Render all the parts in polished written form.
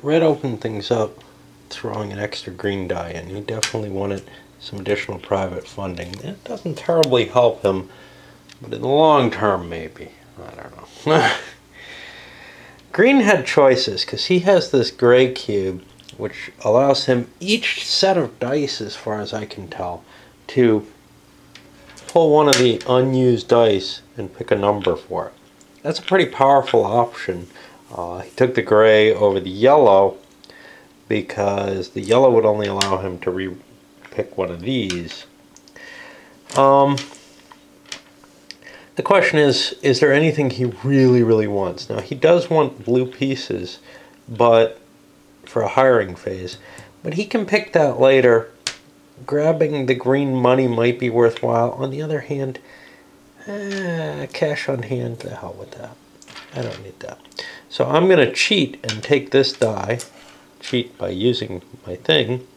Red opened things up throwing an extra green die in. He definitely wanted some additional private funding. It doesn't terribly help him, but in the long term, maybe. I don't know. Green had choices because he has this gray cube, which allows him each set of dice, as far as I can tell, to pull one of the unused dice and pick a number for it. That's a pretty powerful option. He took the gray over the yellow because the yellow would only allow him to re-pick one of these. The question is there anything he really, really wants? Now, he does want blue pieces, but for a hiring phase, but he can pick that later. Grabbing the green money might be worthwhile. On the other hand, cash on hand, the hell with that. I don't need that. So I'm going to cheat and take this die, cheat by using my thing,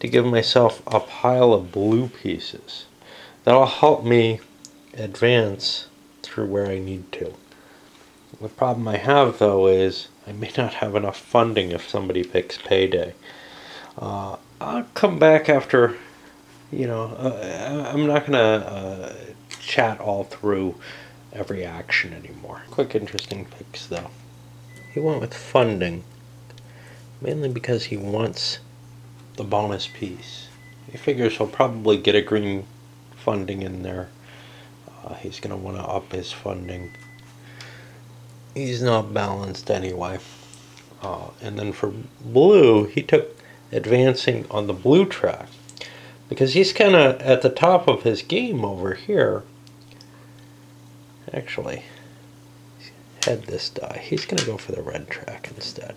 to give myself a pile of blue pieces. That'll help me advance through where I need to. The problem I have, though, is I may not have enough funding if somebody picks payday. I'll come back after, I'm not going to chat all through every action anymore. Quick interesting picks, though. He went with funding, mainly because he wants the bonus piece. He figures he'll probably get a green funding in there. He's going to want to up his funding. He's not balanced anyway. And then for blue, he took advancing on the blue track because he's kind of at the top of his game over here. Actually, head this die. He's going to go for the red track instead.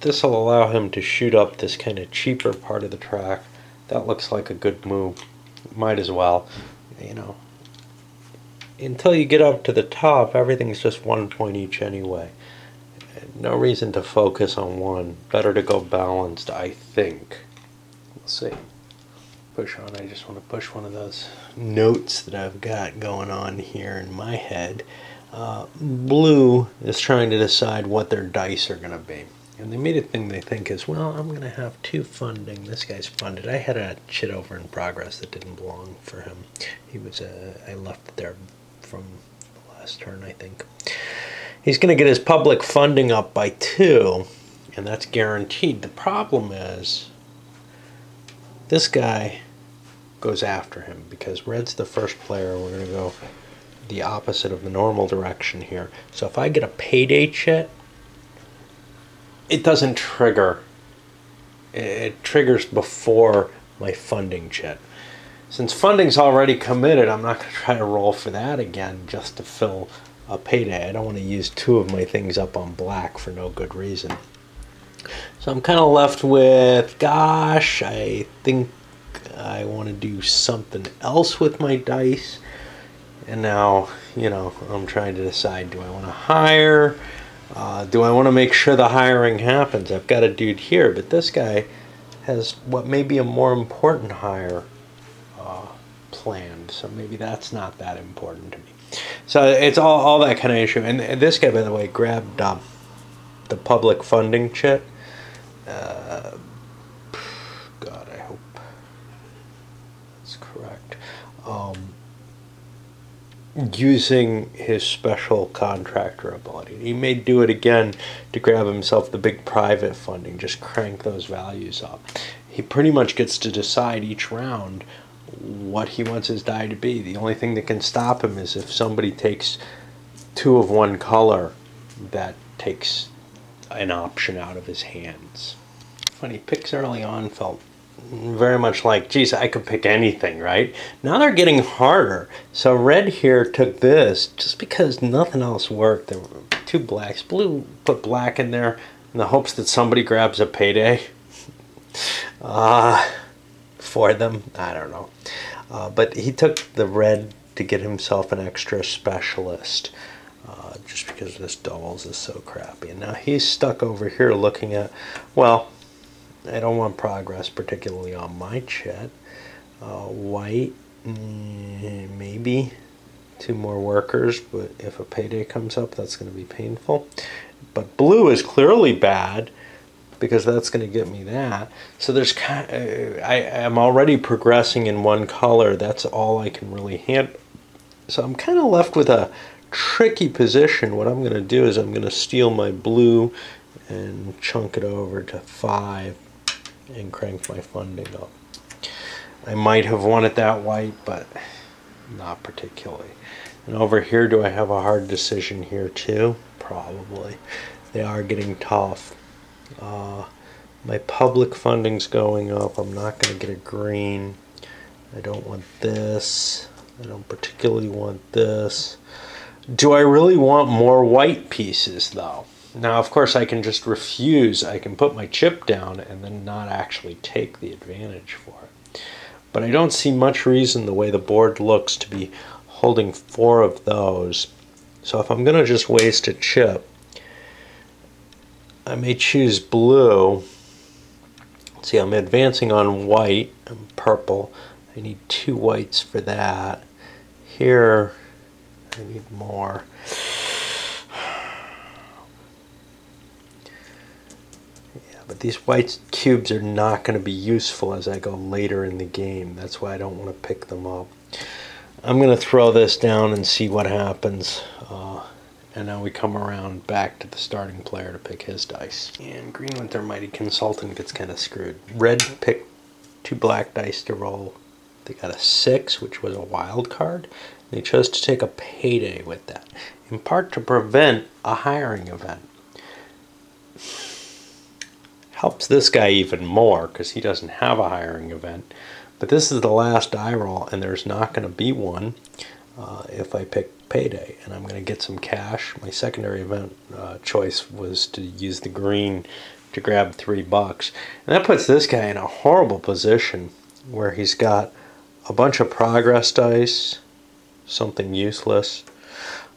This will allow him to shoot up this kind of cheaper part of the track. That looks like a good move. Might as well. Until you get up to the top, everything's just 1 point each anyway. No reason to focus on one. Better to go balanced, I think. We'll see. Push on. I just want to push one of those notes that I've got going on here in my head. Blue is trying to decide what their dice are going to be. And the immediate thing they think is, well, I'm going to have 2 funding. This guy's funded. I had a chit over in progress that didn't belong for him. He was, I left it there from the last turn, I think. He's going to get his public funding up by 2, and that's guaranteed. The problem is, this guy goes after him because red's the first player. We're going to go the opposite of the normal direction here. So if I get a payday chit, it doesn't trigger. It triggers before my funding chit. Since funding's already committed, I'm not going to try to roll for that again just to fill a payday. I don't want to use 2 of my things up on black for no good reason. So I'm kind of left with, gosh, I think I want to do something else with my dice. And now, I'm trying to decide, do I want to hire? Do I want to make sure the hiring happens? I've got a dude here, but this guy has what may be a more important hire planned. So maybe that's not that important to me. So it's all that kind of issue. And this guy, by the way, grabbed the public funding chit. God, I hope that's correct. Using his special contractor ability. He may do it again to grab himself the big private funding, just crank those values up. He pretty much gets to decide each round what he wants his die to be. The only thing that can stop him is if somebody takes 2 of one color that takes an option out of his hands. Funny, picks early on felt very much like, geez, I could pick anything, right? Now they're getting harder. So red here took this just because nothing else worked. There were 2 blacks. Blue put black in there in the hopes that somebody grabs a payday for them. I don't know. But he took the red to get himself an extra specialist just because this doubles is so crappy. And now he's stuck over here looking at, well, I don't want progress, particularly on my chit. White, maybe. 2 more workers, but if a payday comes up, that's going to be painful. But blue is clearly bad because that's going to get me that. So there's I am already progressing in one color. That's all I can really handle. So I'm kind of left with a tricky position. What I'm going to do is I'm going to steal my blue and chunk it over to 5 and crank my funding up. I might have wanted that white, but not particularly. And over here, do I have a hard decision here too? Probably. They are getting tough. My public funding's going up. I'm not going to get a green. I don't want this. I don't particularly want this. Do I really want more white pieces though? Now, of course, I can just refuse. I can put my chip down and then not actually take the advantage for it. But I don't see much reason, the way the board looks, to be holding 4 of those. So if I'm going to just waste a chip, I may choose blue. See, I'm advancing on white and purple. I need 2 whites for that. Here, I need more. Yeah, but these white cubes are not going to be useful as I go later in the game. That's why I don't want to pick them up. I'm going to throw this down and see what happens. And now we come around back to the starting player to pick his dice. And green with their mighty consultant gets kind of screwed. Red picked 2 black dice to roll. They got a 6, which was a wild card. They chose to take a payday with that, in part to prevent a hiring event. Helps this guy even more because he doesn't have a hiring event. But this is the last die roll, and there's not going to be one if I pick payday, and I'm going to get some cash. My secondary event choice was to use the green to grab $3, and that puts this guy in a horrible position where he's got a bunch of progress dice, something useless,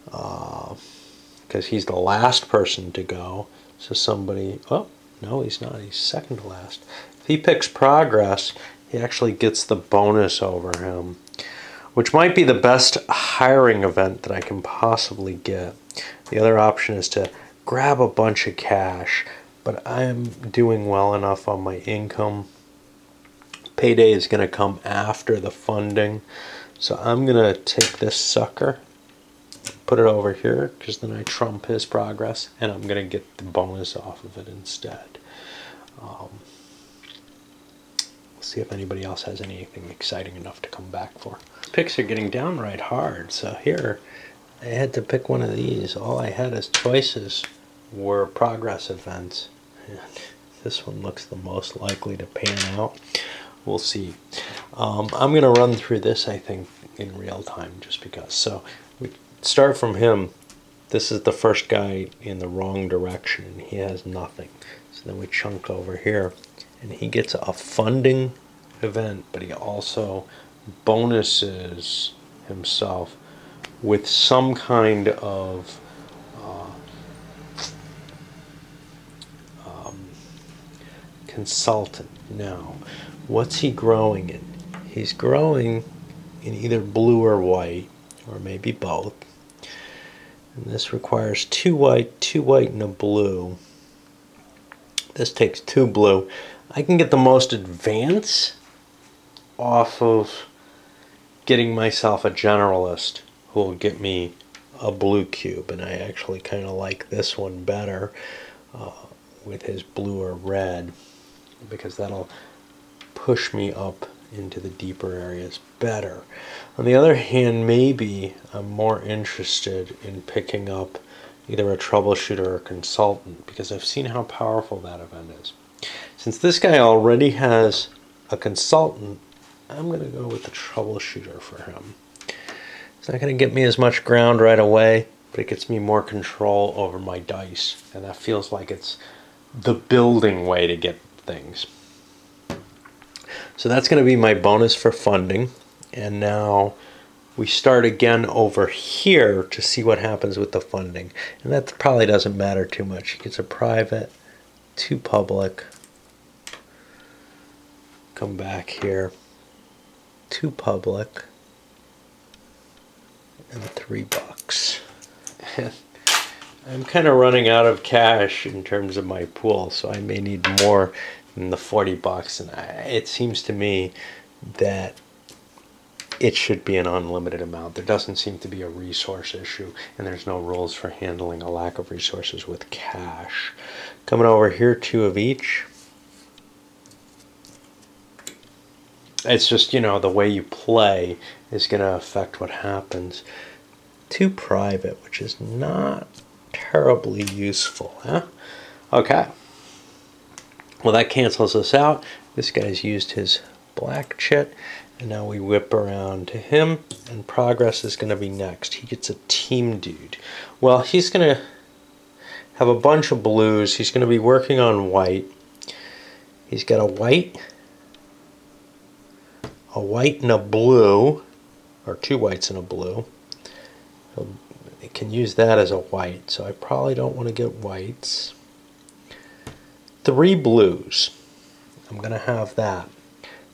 because he's the last person to go. So somebody, oh no, he's not, he's second to last. If he picks progress, he actually gets the bonus over him, which might be the best hiring event that I can possibly get. The other option is to grab a bunch of cash, but I'm doing well enough on my income. Payday is going to come after the funding, so I'm going to take this sucker, put it over here, because then I trump his progress, and I'm going to get the bonus off of it instead. We'll see if anybody else has anything exciting enough to come back for. Picks are getting downright hard, so here I had to pick one of these. All I had as choices were progress events, and this one looks the most likely to pan out. We'll see. I'm going to run through this, I think, in real time just because. So we start from him. This is the first guy in the wrong direction, and he has nothing. So then we chunk over here, and he gets a funding event, but he also bonuses himself with some kind of consultant. Now, what's he growing in? He's growing in either blue or white, or maybe both. And this requires 2 white, and a blue. This takes 2 blue. I can get the most advance off of getting myself a generalist who will get me a blue cube, and I actually kind of like this one better with his blue or red, because that'll push me up into the deeper areas better. On the other hand, maybe I'm more interested in picking up either a troubleshooter or a consultant, because I've seen how powerful that event is. Since this guy already has a consultant, I'm going to go with the troubleshooter for him. It's not going to get me as much ground right away, but it gets me more control over my dice, and that feels like it's the building way to get things. So that's going to be my bonus for funding, and now we start again over here to see what happens with the funding, and that probably doesn't matter too much. He gets a private, 2 public, come back here, 2 public, and $3. I'm kind of running out of cash in terms of my pool, so I may need more than the $40. And it seems to me that it should be an unlimited amount. There doesn't seem to be a resource issue, and there's no rules for handling a lack of resources with cash. Coming over here, 2 of each. It's just, you know, the way you play is going to affect what happens. 2 private, which is not terribly useful, huh? Okay. Well, that cancels us out. This guy's used his black chit, and now we whip around to him, and progress is going to be next. He gets a team dude. Well, he's going to have a bunch of blues. He's going to be working on white. He's got a white and a blue, or 2 whites and a blue. I can use that as a white, so I probably don't want to get whites. 3 blues. I'm going to have that.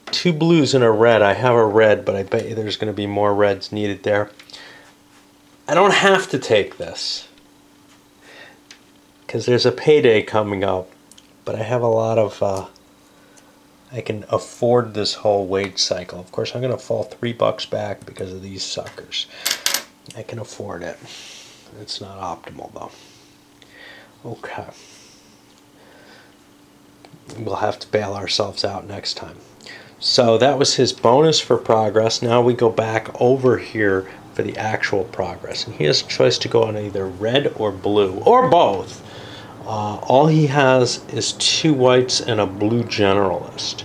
2 blues and a red. I have a red, but I bet you there's going to be more reds needed there. I don't have to take this because there's a payday coming up, but I have a lot of I can afford this whole wage cycle. Of course, I'm going to fall $3 back because of these suckers. I can afford it. It's not optimal though. Okay. We'll have to bail ourselves out next time. So that was his bonus for progress. Now we go back over here for the actual progress. And he has a choice to go on either red or blue, or both. All he has is 2 whites and a blue generalist.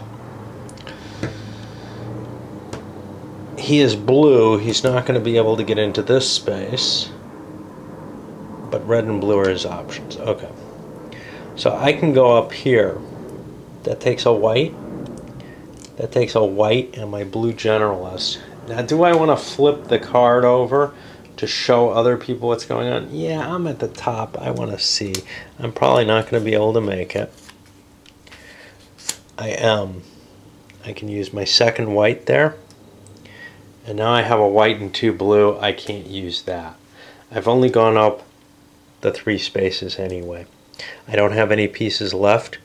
He is blue. He's not going to be able to get into this space. But red and blue are his options. Okay. So I can go up here. That takes a white. That takes a white and my blue generalist. Now, do I want to flip the card over to show other people what's going on? Yeah, I'm at the top. I want to see. I'm probably not going to be able to make it. I am. I can use my second white there. And now I have a white and 2 blue. I can't use that. I've only gone up the 3 spaces anyway. I don't have any pieces left.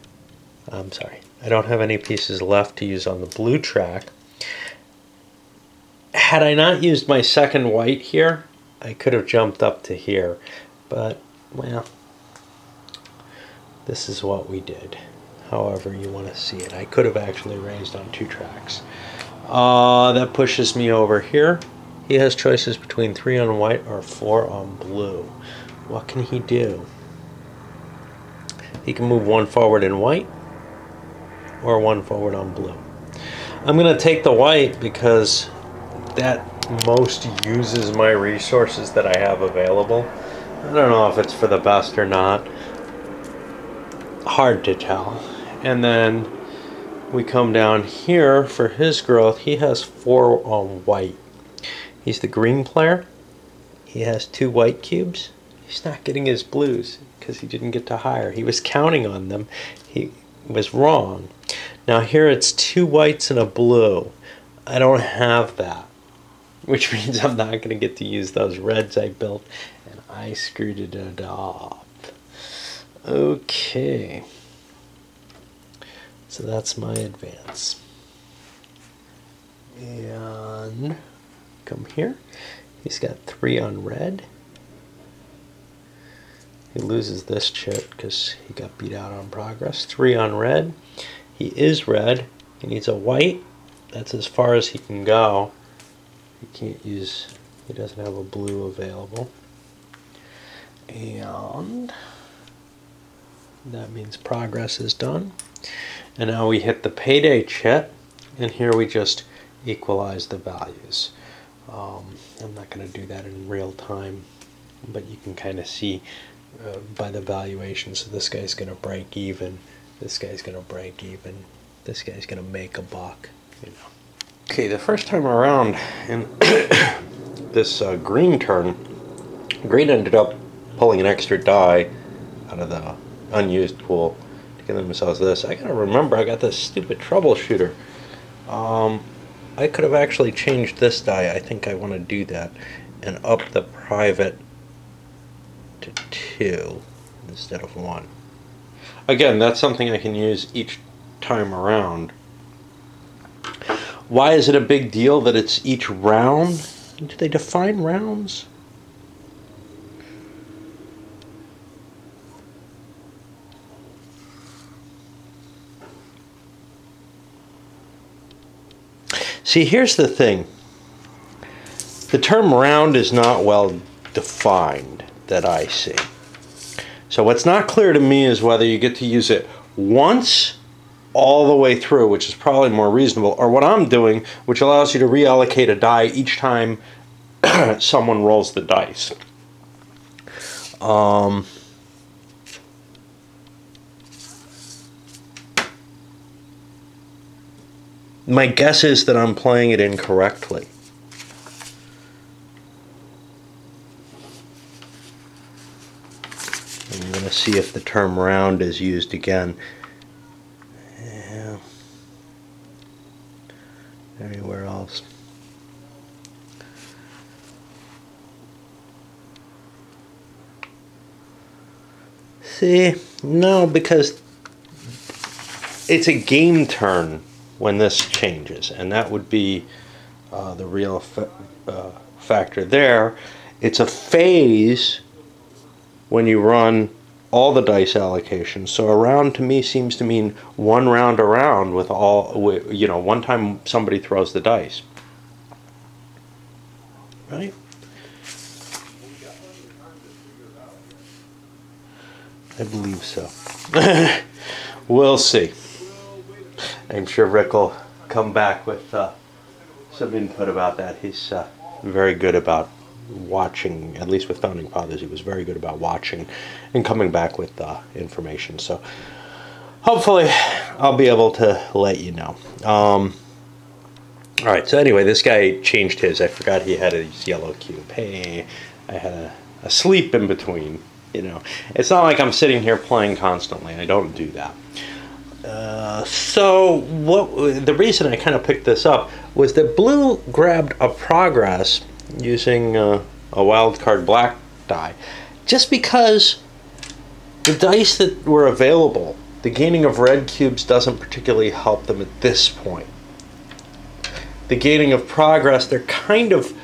I'm sorry. I don't have any pieces left to use on the blue track. Had I not used my second white here, I could have jumped up to here. But, well, this is what we did. However you want to see it. I could have actually raised on 2 tracks. That pushes me over here. He has choices between 3 on white or 4 on blue. What can he do? He can move 1 forward in white or 1 forward on blue. I'm going to take the white because that most uses my resources that I have available. I don't know if it's for the best or not. Hard to tell. And then we come down here for his growth. He has 4 on white. He's the green player. He has 2 white cubes. He's not getting his blues because he didn't get to hire. He was counting on them. He was wrong. Now here it's 2 whites and a blue. I don't have that, which means I'm not going to get to use those reds I built, and I screwed it up. Okay. So that's my advance. And come here. He's got 3 on red. He loses this chit because he got beat out on progress. 3 on red. He is red. He needs a white. That's as far as he can go. He can't use, he doesn't have a blue available. And that means progress is done. And now we hit the payday chit, and here we just equalize the values. I'm not going to do that in real time, but you can kind of see by the valuation. So this guy's going to break even, this guy's going to break even, this guy's going to make a buck, you know. Okay, the first time around in this green turn, green ended up pulling an extra die out of the unused pool to give themselves this. I gotta remember, I got this stupid troubleshooter. I could have actually changed this die. I think I want to do that. and up the private to 2 instead of 1. Again, that's something I can use each time around. Why is it a big deal that it's each round? Do they define rounds? See, here's the thing. The term round is not well defined that I see. So what's not clear to me is whether you get to use it once all the way through, which is probably more reasonable, or what I'm doing, which allows you to reallocate a die each time someone rolls the dice. My guess is that I'm playing it incorrectly. I'm going to see if the term round is used again. Yeah. Anywhere else. See, no, because it's a game turn when this changes, and that would be the real factor there. It's a phase when you run all the dice allocations. So a round to me seems to mean one round around with all, you know, one time somebody throws the dice. Right? I believe so. We'll see. I'm sure Rick will come back with some input about that. He's very good about watching, at least with Founding Fathers, he was very good about watching and coming back with information. So hopefully I'll be able to let you know. Alright, so anyway, this guy changed his. I forgot he had his yellow cube. Hey, I had a sleep in between. You know, it's not like I'm sitting here playing constantly. I don't do that. So the reason I kind of picked this up was that Blue grabbed a progress using a wildcard black die, just because the dice that were available, the gaining of red cubes doesn't particularly help them at this point. The gaining of progress, they're kind of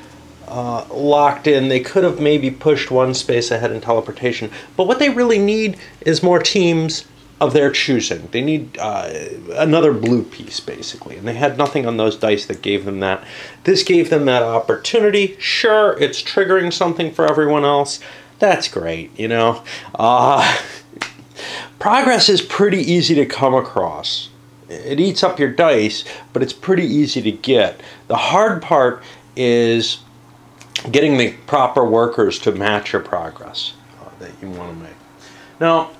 locked in. They could have maybe pushed one space ahead in teleportation, but what they really need is more teams of their choosing. They need another blue piece, basically, and they had nothing on those dice that gave them that. This gave them that opportunity. Sure, it's triggering something for everyone else. That's great, you know. Progress is pretty easy to come across. It eats up your dice, but it's pretty easy to get. The hard part is getting the proper workers to match your progress that you want to make. Now,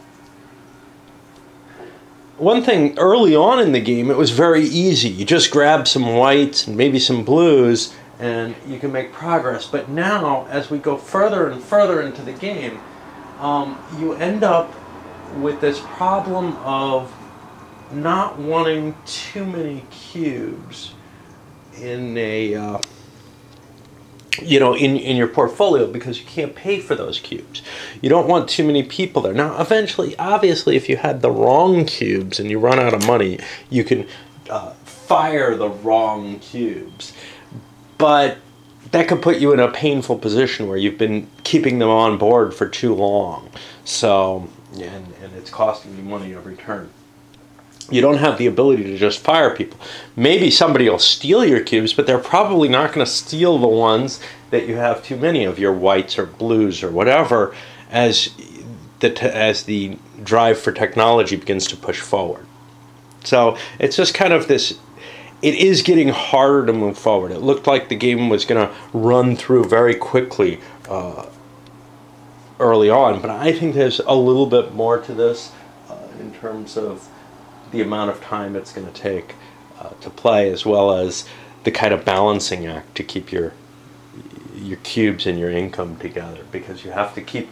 one thing, early on in the game, it was very easy. You just grab some whites and maybe some blues, and you can make progress. But now, as we go further and further into the game, you end up with this problem of not wanting too many cubes in a you know, in your portfolio, because you can't pay for those cubes. You don't want too many people there. Now, eventually, obviously, if you had the wrong cubes and you run out of money, you can fire the wrong cubes. But that could put you in a painful position where you've been keeping them on board for too long. So, and it's costing you money every turn. You don't have the ability to just fire people. Maybe somebody will steal your cubes, but they're probably not going to steal the ones that you have too many of, your whites or blues or whatever, as the drive for technology begins to push forward. So it's just kind of this, it is getting harder to move forward. It looked like the game was going to run through very quickly early on, but I think there's a little bit more to this in terms of the amount of time it's going to take to play, as well as the kind of balancing act to keep your cubes and your income together, because you have to keep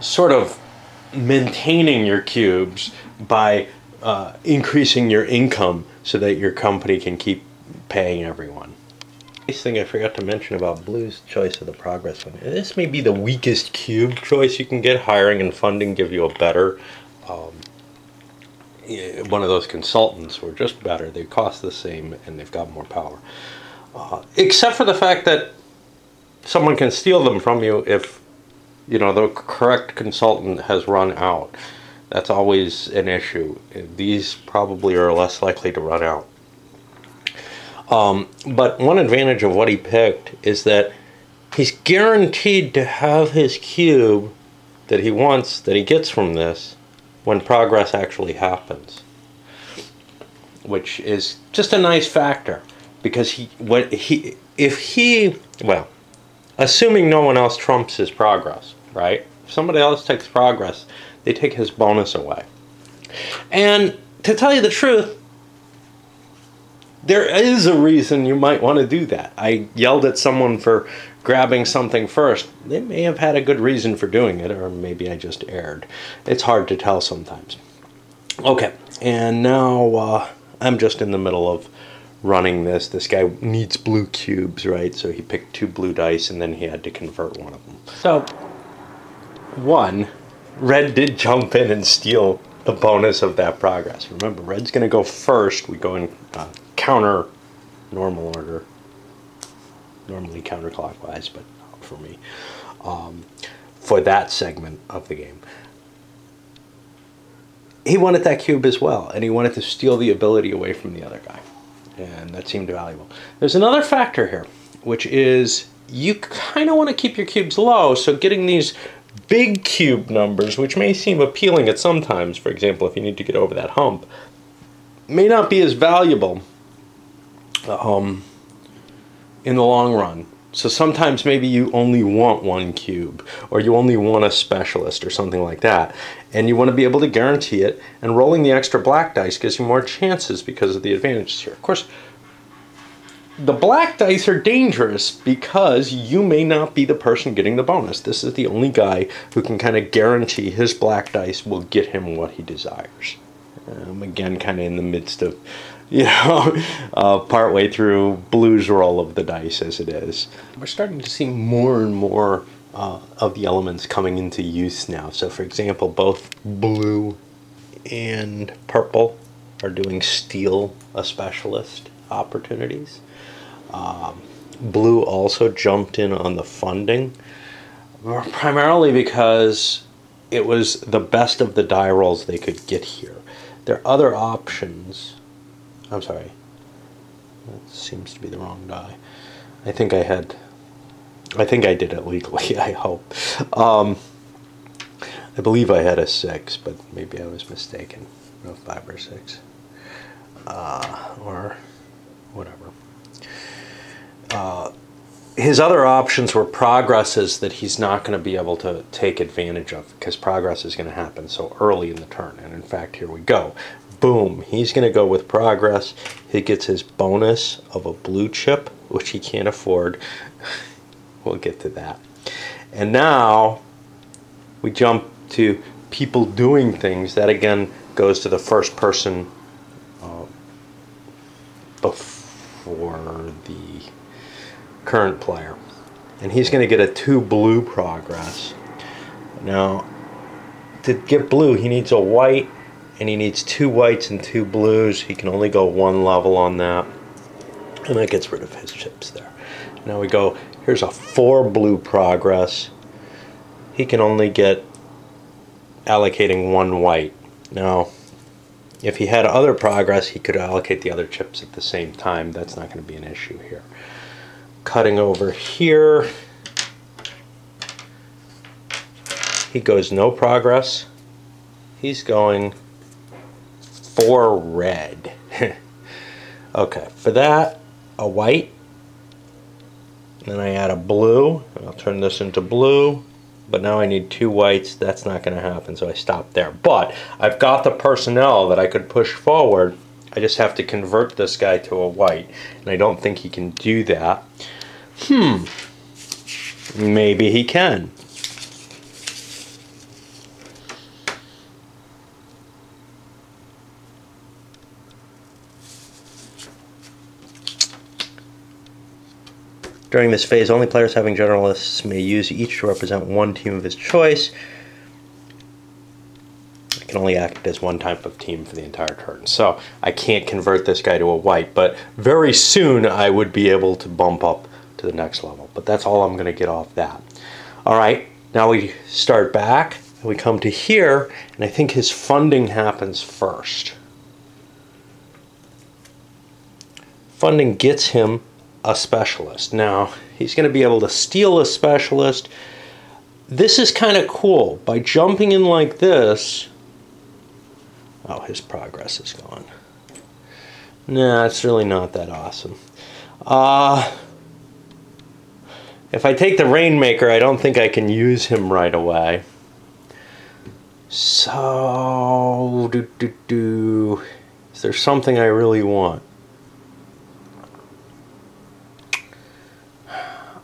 sort of maintaining your cubes by increasing your income so that your company can keep paying everyone. Nice thing I forgot to mention about Blue's choice of the progress one. This may be the weakest cube choice you can get. Hiring and funding give you a better, one of those consultants who are just better. They cost the same and they've got more power. Except for the fact that someone can steal them from you if, you know, the correct consultant has run out. That's always an issue. These probably are less likely to run out. But one advantage of what he picked is that he's guaranteed to have his cube that he wants, that he gets from this, when progress actually happens. Which is just a nice factor. Because well, assuming no one else trumps his progress, right? If somebody else takes progress, they take his bonus away. And to tell you the truth, there is a reason you might want to do that. I yelled at someone for grabbing something first. They may have had a good reason for doing it, or maybe I just erred. It's hard to tell sometimes. Okay, and now I'm just in the middle of running this. This guy needs blue cubes, right? So he picked 2 blue dice and then he had to convert one of them. So, red did jump in and steal the bonus of that progress. Remember, red's going to go first. We go in counter normal order. Normally counterclockwise, but not for me. For that segment of the game. He wanted that cube as well, and he wanted to steal the ability away from the other guy. And that seemed valuable. There's another factor here, which is you kind of want to keep your cubes low, so getting these big cube numbers, which may seem appealing at some times, for example, if you need to get over that hump, may not be as valuable in the long run. So sometimes maybe you only want 1 cube, or you only want a specialist or something like that, and you want to be able to guarantee it, and rolling the extra black dice gives you more chances because of the advantages here. Of course, the black dice are dangerous because you may not be the person getting the bonus. This is the only guy who can kind of guarantee his black dice will get him what he desires. Again, kind of in the midst of, you know, partway through Blue's roll of the dice as it is. We're starting to see more and more of the elements coming into use now. So for example, both Blue and Purple are doing steal a specialist opportunities. Blue also jumped in on the funding, primarily because it was the best of the die rolls they could get here. There are other options. I'm sorry, that seems to be the wrong die. I think I did it legally, I hope. I believe I had a 6, but maybe I was mistaken. No, 5 or 6. Or whatever. His other options were progresses that he's not going to be able to take advantage of because progress is going to happen so early in the turn. And in fact, here we go. Boom. He's going to go with progress. He gets his bonus of a blue chip, which he can't afford. We'll get to that. And now we jump to people doing things. That again goes to the first person before the current player. And he's going to get a 2 blue progress. Now, to get blue, he needs a white, and he needs 2 whites and 2 blues. He can only go 1 level on that. And that gets rid of his chips there. Now we go, here's a 4 blue progress. He can only get allocating 1 white. Now, if he had other progress, he could allocate the other chips at the same time. That's not going to be an issue here. Cutting over here, he goes no progress. He's going 4 red. Okay, for that, a white. Then I add a blue, and I'll turn this into blue. But now I need 2 whites. That's not going to happen, so I stop there. But I've got the personnel that I could push forward. I just have to convert this guy to a white, and I don't think he can do that. Maybe he can. During this phase, only players having generalists may use each to represent one team of his choice. I can only act as one type of team for the entire turn. So I can't convert this guy to a white, but very soon I would be able to bump up to the next level. But that's all I'm going to get off that. All right, now we start back, and we come to here, and I think his funding happens first. Funding gets him a specialist. Now, he's going to be able to steal a specialist. This is kind of cool. By jumping in like this... Oh, his progress is gone. Nah, it's really not that awesome. If I take the Rainmaker, I don't think I can use him right away. So, is there something I really want?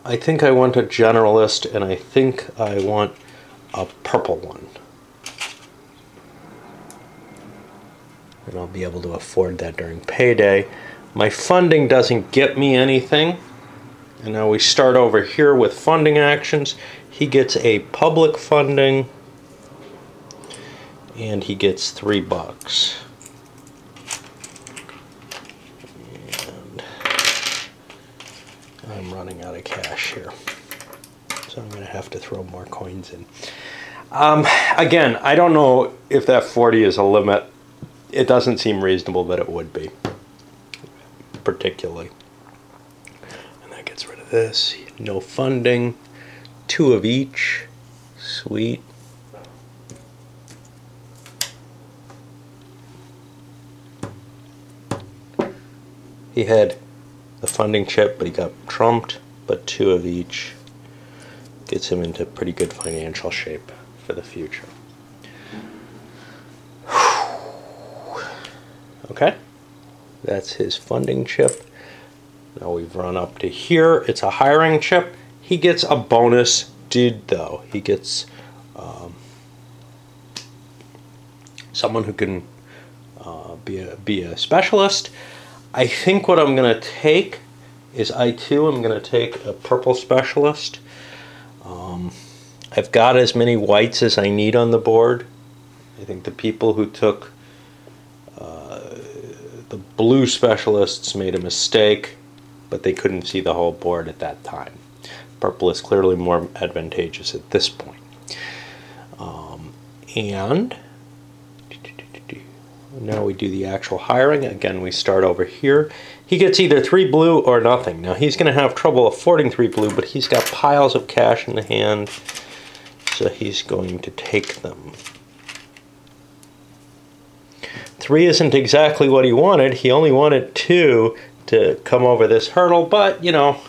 I think I want a generalist, and I think I want a purple one. And I'll be able to afford that during payday. My funding doesn't get me anything. And now we start over here with funding actions. He gets a public funding, and he gets $3. And I'm running out of cash here, so I'm going to have to throw more coins in. Again, I don't know if that 40 is a limit. It doesn't seem reasonable that it would be, particularly. And that gets rid of this. No funding. 2 of each. Sweet. He had the funding chip, but he got trumped. But 2 of each gets him into pretty good financial shape for the future. Okay, that's his funding chip. Now we've run up to here. It's a hiring chip. He gets a bonus dude, though. He gets someone who can be a specialist. I think what I'm going to take is I2. I'm going to take a purple specialist. I've got as many whites as I need on the board. I think the people who took the blue specialists made a mistake, but they couldn't see the whole board at that time. Purple is clearly more advantageous at this point. And now we do the actual hiring. Again, we start over here. He gets either 3 blue or nothing. Now he's going to have trouble affording 3 blue, but he's got piles of cash in the hand, so he's going to take them. 3 isn't exactly what he wanted. He only wanted 2 to come over this hurdle, but, you know,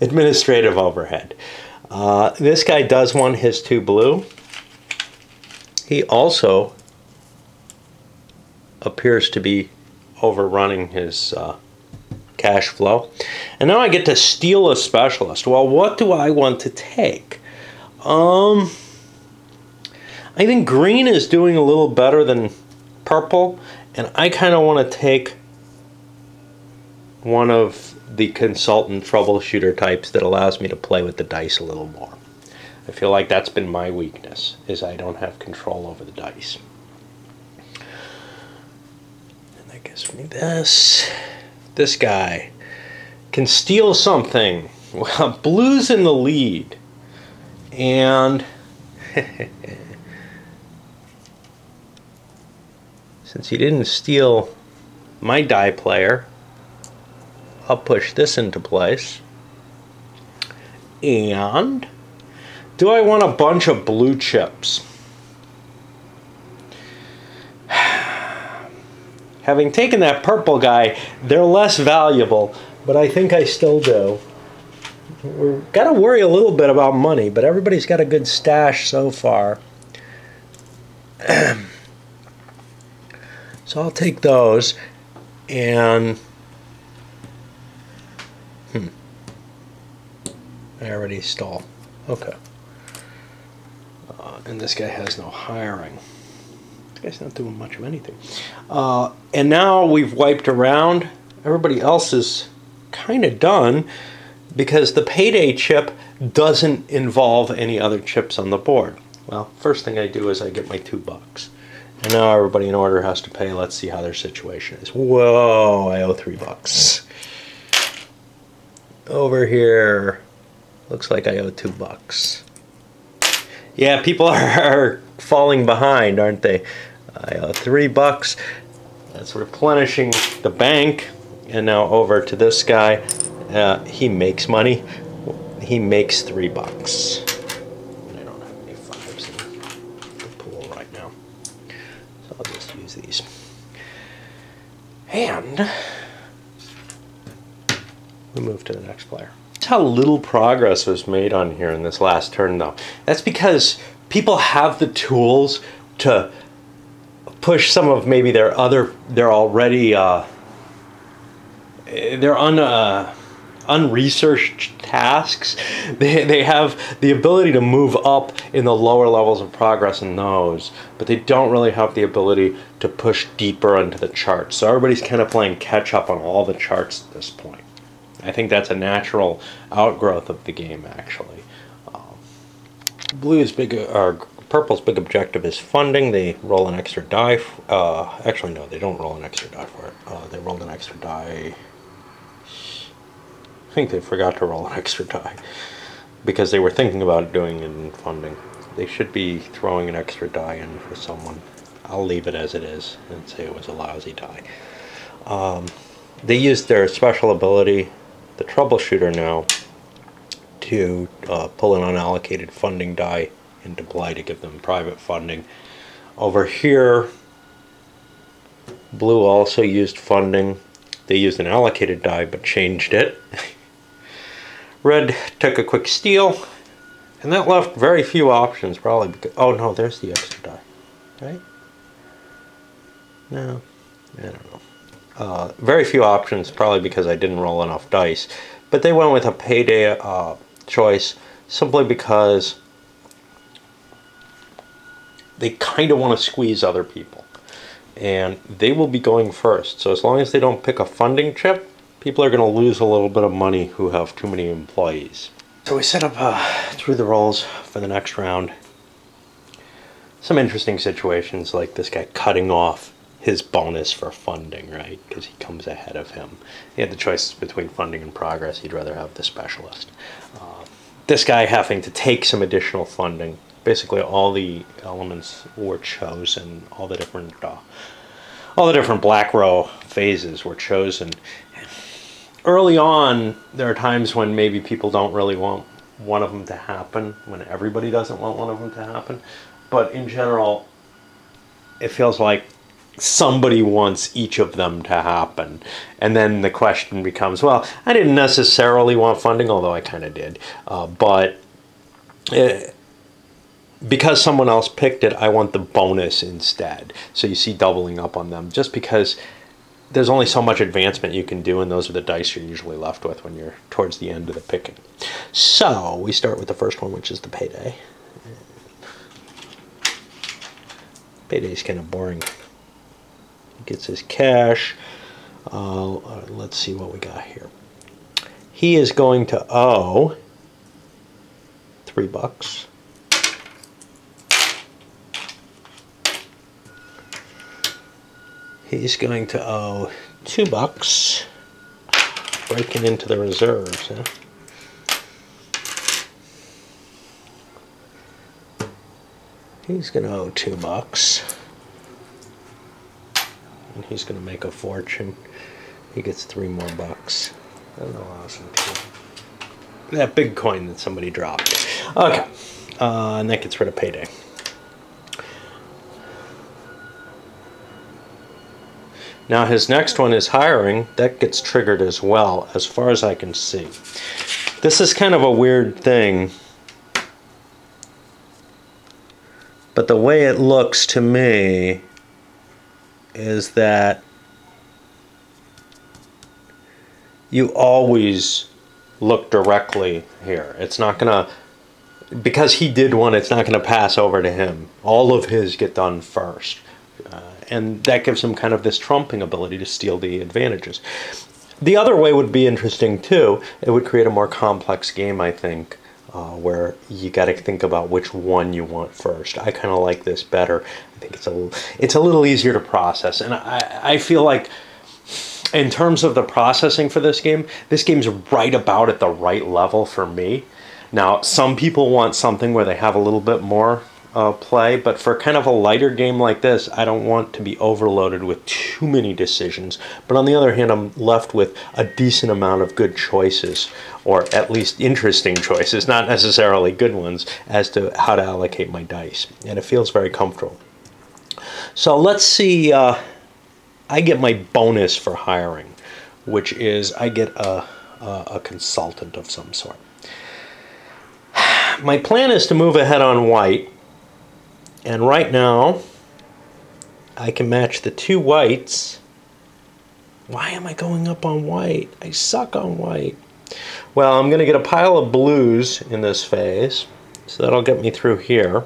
administrative overhead. This guy does want his 2 blue. He also appears to be overrunning his cash flow. And now I get to steal a specialist. Well, what do I want to take? I think green is doing a little better than purple, and I kind of want to take one of the consultant troubleshooter types that allows me to play with the dice a little more. I feel like that's been my weakness, is I don't have control over the dice. And that gives me this. This guy can steal something. Well, blue's in the lead. And since he didn't steal my die player, I'll push this into place. And do I want a bunch of blue chips? Having taken that purple guy, they're less valuable, but I think I still do. We've got to worry a little bit about money, but everybody's got a good stash so far. So I'll take those, and I already stole. Okay. And this guy has no hiring. This guy's not doing much of anything. And now we've wiped around. everybody else is kind of done because the payday chip doesn't involve any other chips on the board. Well, first thing I do is I get my $2. And now everybody in order has to pay. Let's see how their situation is. Whoa, I owe $3. Over here, looks like I owe $2. Yeah, people are falling behind, aren't they? I owe $3. That's replenishing the bank. And now over to this guy. He makes money. He makes $3. I don't have any 5s in the pool right now. So I'll just use these. And we move to the next player. That's how little progress was made on here in this last turn, though. That's because people have the tools to push some of maybe their already unresearched tasks. They have the ability to move up in the lower levels of progress in those, but they don't really have the ability to push deeper into the charts. So everybody's kind of playing catch up on all the charts at this point. I think that's a natural outgrowth of the game, actually. Purple's big objective is funding. They roll an extra die. Actually, no, they don't roll an extra die for it. They rolled an extra die. I think they forgot to roll an extra die because they were thinking about doing it in funding. They should be throwing an extra die in for someone. I'll leave it as it is and say it was a lousy die. They used their special ability, the Troubleshooter, now to pull an unallocated funding die into play to give them private funding. Over here, Blue also used funding. They used an allocated die but changed it. Red took a quick steal, and that left very few options, probably because, oh no, there's the extra die, right? No, I don't know. Very few options, probably because I didn't roll enough dice. But they went with a payday choice simply because they kind of want to squeeze other people. And they will be going first. So as long as they don't pick a funding chip, people are going to lose a little bit of money who have too many employees. So we set up through the rolls for the next round. Some interesting situations, like this guy cutting off his bonus for funding, right? Because he comes ahead of him. He had the choice between funding and progress. He'd rather have the specialist. This guy having to take some additional funding. Basically, all the elements were chosen. All the different black row phases were chosen. Early on, there are times when maybe people don't really want one of them to happen, when everybody doesn't want one of them to happen. But in general, it feels like somebody wants each of them to happen. And then the question becomes, well, I didn't necessarily want funding, although I kind of did. Because someone else picked it, I want the bonus instead. So you see doubling up on them, just because there's only so much advancement you can do, and those are the dice you're usually left with when you're towards the end of the picking. So we start with the first one, which is the payday. Payday's kind of boring. He gets his cash. Let's see what we got here. He is going to owe $3. He's going to owe $2. Breaking into the reserves, huh? He's going to owe $2. And he's going to make a fortune. He gets $3 more. That allows him to. That big coin that somebody dropped. Okay. And that gets rid of payday. Now his next one is hiring. That gets triggered as well, as far as I can see. This is kind of a weird thing. But the way it looks to me is that you always look directly here. It's not gonna, because he did one, it's not gonna pass over to him. All of his get done first. And that gives him kind of this trumping ability to steal the advantages. The other way would be interesting too. It would create a more complex game, I think, where you got to think about which one you want first. I kind of like this better. I think it's a little easier to process, and I feel like in terms of the processing for this game's right about at the right level for me. Now, some people want something where they have a little bit more play, but for kind of a lighter game like this, I don't want to be overloaded with too many decisions. But on the other hand, I'm left with a decent amount of good choices, or at least interesting choices, not necessarily good ones, as to how to allocate my dice. And it feels very comfortable. So let's see, I get my bonus for hiring, which is I get a consultant of some sort. My plan is to move ahead on white. And right now, I can match the 2 whites. Why am I going up on white? I suck on white. Well, I'm going to get a pile of blues in this phase, so that'll get me through here.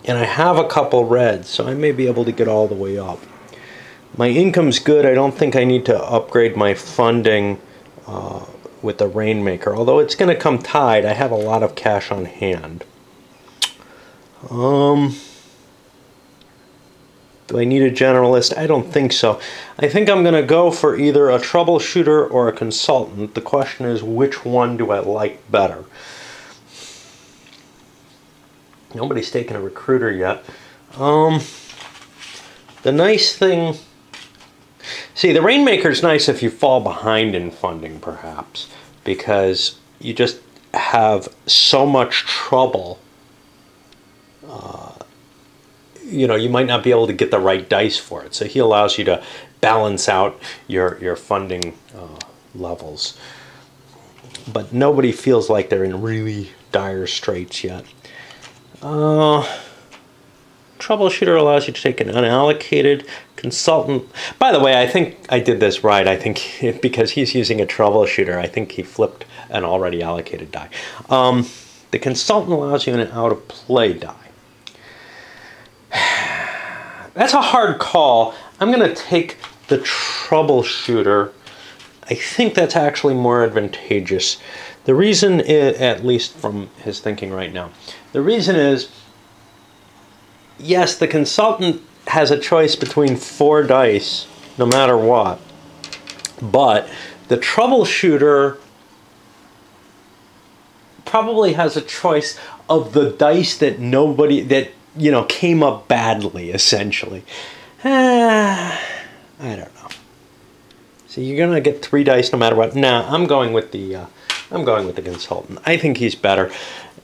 And I have a couple reds, so I may be able to get all the way up. My income's good. I don't think I need to upgrade my funding with the Rainmaker, although it's going to come tied. I have a lot of cash on hand. Do I need a generalist? I don't think so. I think I'm going to go for either a troubleshooter or a consultant. The question is, which one do I like better? Nobody's taken a recruiter yet. The nice thing... See, the Rainmaker's nice if you fall behind in funding, perhaps, because you just have so much trouble. You know, you might not be able to get the right dice for it. So he allows you to balance out your funding levels. But nobody feels like they're in really dire straits yet. Troubleshooter allows you to take an unallocated consultant. By the way, I think I did this right. I think because he's using a troubleshooter, I think he flipped an already allocated die. The consultant allows you an out-of-play die. That's a hard call. I'm going to take the troubleshooter. I think that's actually more advantageous. The reason is, at least from his thinking right now, the reason is, yes, the consultant has a choice between 4 dice, no matter what. But the troubleshooter probably has a choice of the dice that came up badly, essentially. I don't know. So you're gonna get 3 dice no matter what. Nah, I'm going with the consultant. I think he's better.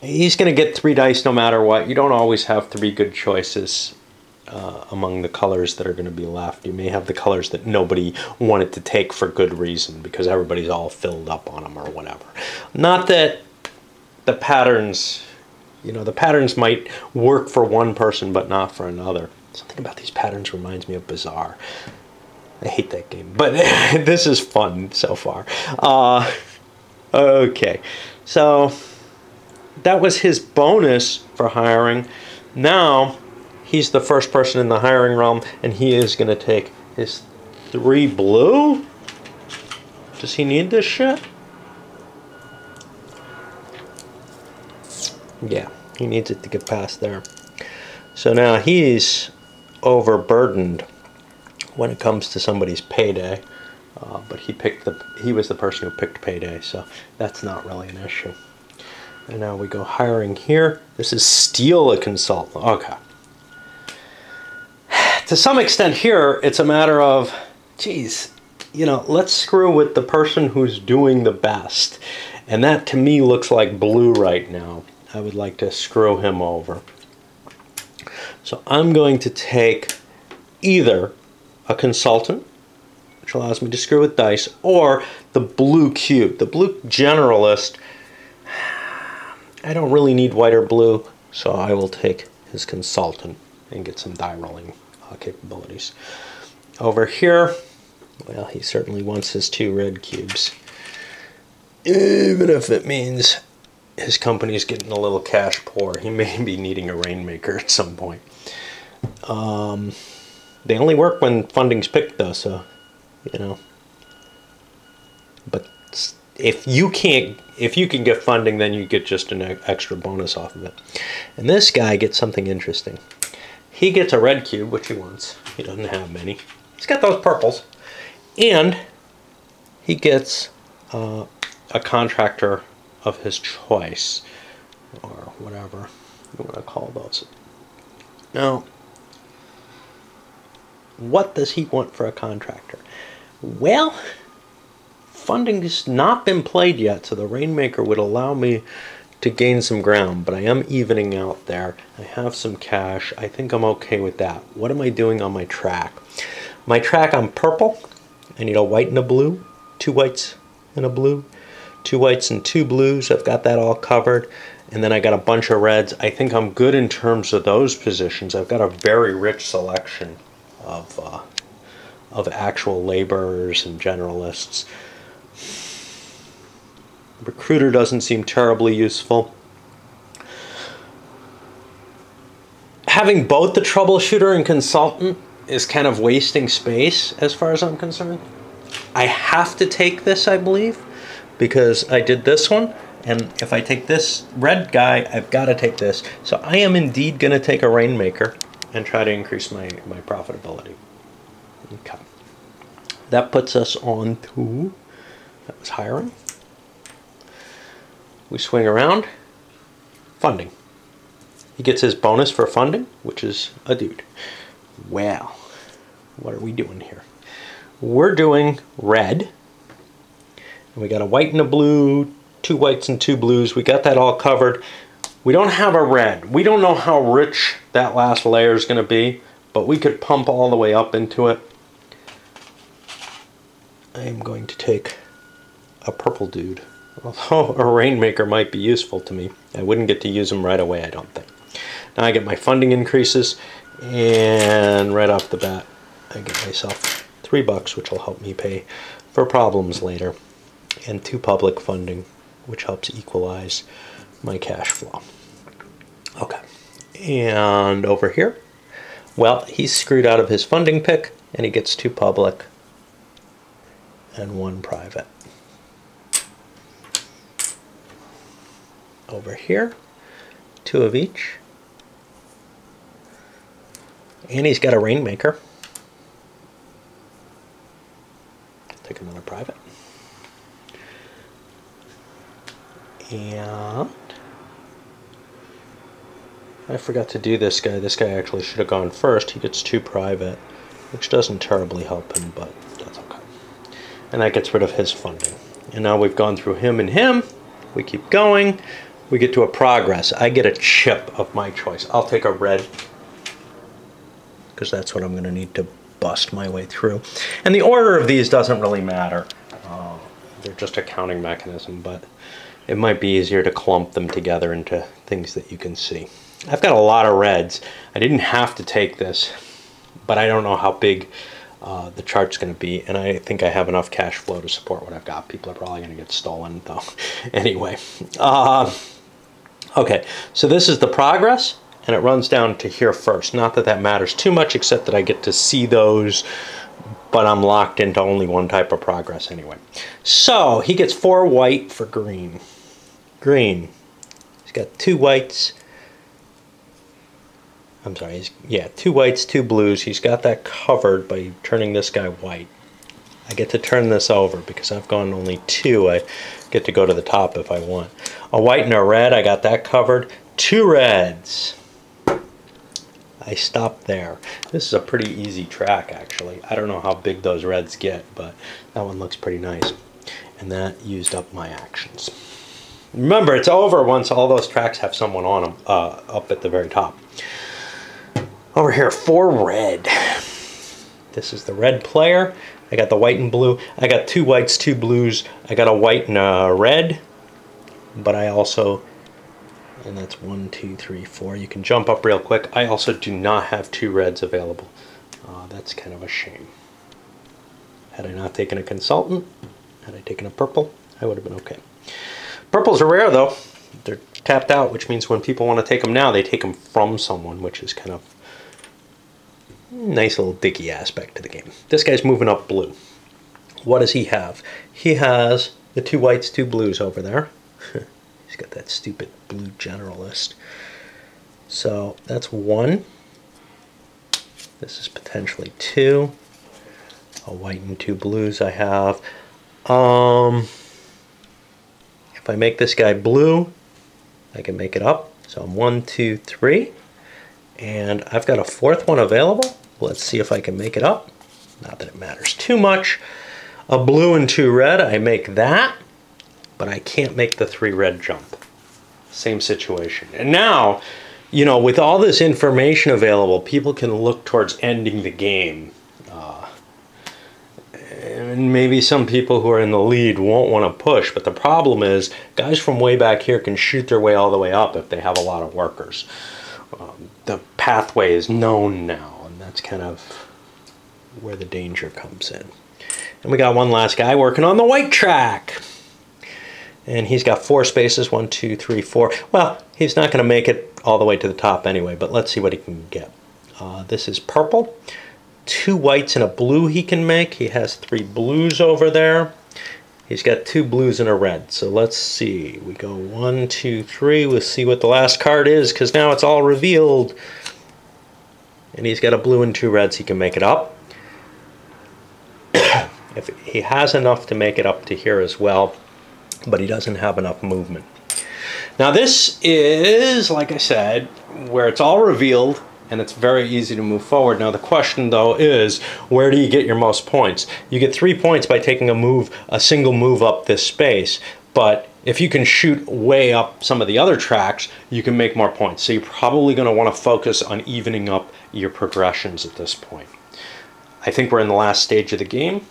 He's going to get 3 dice no matter what. You don't always have 3 good choices among the colors that are going to be left. You may have the colors that nobody wanted to take for good reason because everybody's all filled up on them or whatever. Not that the patterns, the patterns might work for one person but not for another. Something about these patterns reminds me of Bazaar. I hate that game, but this is fun so far. Okay, so that was his bonus for hiring. Now he's the first person in the hiring realm, and he is going to take his 3 blue. Does he need this shit? Yeah, he needs it to get past there. So now he's overburdened when it comes to somebody's payday. But he was the person who picked payday, so that's not really an issue. And now we go hiring here. This is steal a consultant. Okay. To some extent here, it's a matter of, geez, let's screw with the person who's doing the best. And that to me looks like blue right now. I would like to screw him over. So I'm going to take either a consultant, which allows me to screw with dice, or the blue cube. The blue generalist, I don't really need white or blue, so I will take his consultant and get some die rolling capabilities. Over here, well, he certainly wants his 2 red cubes, even if it means his company's getting a little cash poor. He may be needing a Rainmaker at some point. They only work when funding's picked, though, so, you know. But if you can get funding, then you get just an extra bonus off of it. And this guy gets something interesting. He gets a red cube, which he wants. He doesn't have many. He's got those purples. And he gets a contractor of his choice, or whatever you want to call those. Now, what does he want for a contractor? Well, funding's not been played yet, so the Rainmaker would allow me to gain some ground, but I am evening out there. I have some cash. I think I'm okay with that. What am I doing on my track? My track, I'm purple. I need a white and a blue, 2 whites and a blue, 2 whites and 2 blues. I've got that all covered. And then I got a bunch of reds. I think I'm good in terms of those positions. I've got a very rich selection of actual laborers and generalists. Recruiter doesn't seem terribly useful. Having both the troubleshooter and consultant is kind of wasting space as far as I'm concerned. I have to take this, I believe, because I did this one. And if I take this red guy, I've got to take this. So I am indeed going to take a Rainmaker and try to increase my profitability. Okay. That puts us on to, that was hiring. We swing around, funding. He gets his bonus for funding, which is a dude. Well, what are we doing here? We're doing red. And we got a white and a blue, 2 whites and 2 blues. We got that all covered. We don't have a red. We don't know how rich that last layer is going to be, but we could pump all the way up into it. I am going to take a purple dude. Although a Rainmaker might be useful to me, I wouldn't get to use them right away, I don't think. Now I get my funding increases, and right off the bat, I get myself $3, which will help me pay for problems later, and 2 public funding, which helps equalize my cash flow. Okay, and over here, well, he's screwed out of his funding pick, and he gets 2 public and 1 private. Over here, 2 of each. And he's got a Rainmaker. Take another private. And I forgot to do this guy. This guy actually should have gone first. He gets 2 private, which doesn't terribly help him, but that's okay. And that gets rid of his funding. And now we've gone through him and him. We keep going. We get to a progress. I get a chip of my choice. I'll take a red, because that's what I'm going to need to bust my way through. And the order of these doesn't really matter. They're just a counting mechanism, but it might be easier to clump them together into things that you can see. I've got a lot of reds. I didn't have to take this, but I don't know how big the chart's going to be, and I think I have enough cash flow to support what I've got. People are probably going to get stolen, though. Anyway. Okay, so this is the progress, and it runs down to here first. Not that that matters too much, except that I get to see those, but I'm locked into only one type of progress anyway. So he gets 4 white for green. Green. He's got 2 whites. I'm sorry, 2 whites, 2 blues. He's got that covered by turning this guy white. I get to turn this over because I've gone only 2. I get to go to the top if I want. A white and a red, I got that covered. 2 reds. I stopped there. This is a pretty easy track, actually. I don't know how big those reds get, but that one looks pretty nice. And that used up my actions. Remember, it's over once all those tracks have someone on them up at the very top. Over here, 4 red. This is the red player. I got the white and blue. I got 2 whites, 2 blues. I got a white and a red. But I also, and that's 1, 2, 3, 4. You can jump up real quick. I also do not have 2 reds available. That's kind of a shame. Had I not taken a consultant, had I taken a purple, I would have been okay. Purples are rare though. They're tapped out, which means when people want to take them now, they take them from someone, which is kind of Nice little dicky aspect to the game. This guy's moving up blue. What does he have? He has the 2 whites, 2 blues over there. He's got that stupid blue generalist. So that's 1. This is potentially 2. A white and 2 blues I have. If I make this guy blue, I can make it up. So I'm 1, 2, 3. And I've got a 4th one available. Let's see if I can make it up. Not that it matters too much. A blue and 2 red, I make that. But I can't make the 3 red jump. Same situation. And now, you know, with all this information available, people can look towards ending the game. And maybe some people who are in the lead won't want to push, but the problem is guys from way back here can shoot their way all the way up if they have a lot of workers. The pathway is known now, and that's kind of where the danger comes in. And we got one last guy working on the white track. And he's got 4 spaces, 1, 2, 3, 4. Well, he's not going to make it all the way to the top anyway, but let's see what he can get. This is purple. 2 whites and a blue he can make. He has 3 blues over there. He's got 2 blues and a red. So let's see. We go 1, 2, 3. We'll see what the last card is, because now it's all revealed. And he's got a blue and 2 reds. He can make it up. If he has enough to make it up to here as well, but he doesn't have enough movement. Now this is, like I said, where it's all revealed and it's very easy to move forward. Now the question though is, where do you get your most points? You get 3 points by taking a single move up this space, but if you can shoot way up some of the other tracks, you can make more points. So you're probably going to want to focus on evening up your progressions at this point. I think we're in the last stage of the game.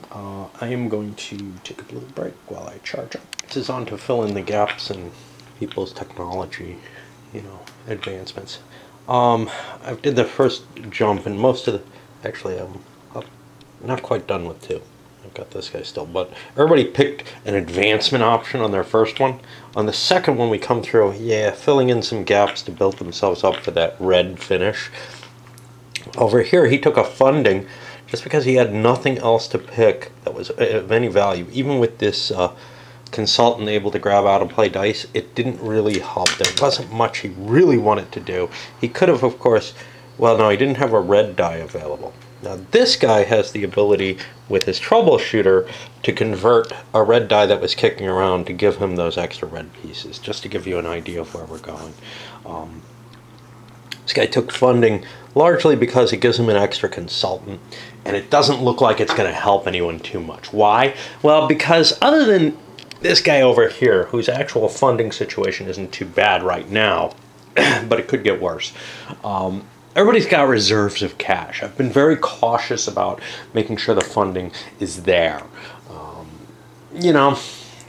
I am going to take a little break while I charge up. This is on to fill in the gaps in people's technology, you know, advancements. I did the first jump, and most of the, actually I'm not quite done with 2. I've got this guy still, but everybody picked an advancement option on their first one. On the second one we come through, yeah, filling in some gaps to build themselves up for that red finish. Over here he took a funding just because he had nothing else to pick that was of any value. Even with this consultant able to grab out and play dice, it didn't really help. There wasn't much he really wanted to do. He could have, of course, well, no, he didn't have a red die available. Now this guy has the ability with his troubleshooter to convert a red die that was kicking around to give him those extra red pieces, just to give you an idea of where we're going. This guy took funding largely because it gives him an extra consultant, and it doesn't look like it's going to help anyone too much. Why? Well, because other than this guy over here, whose actual funding situation isn't too bad right now, but it could get worse, everybody's got reserves of cash. I've been very cautious about making sure the funding is there. You know,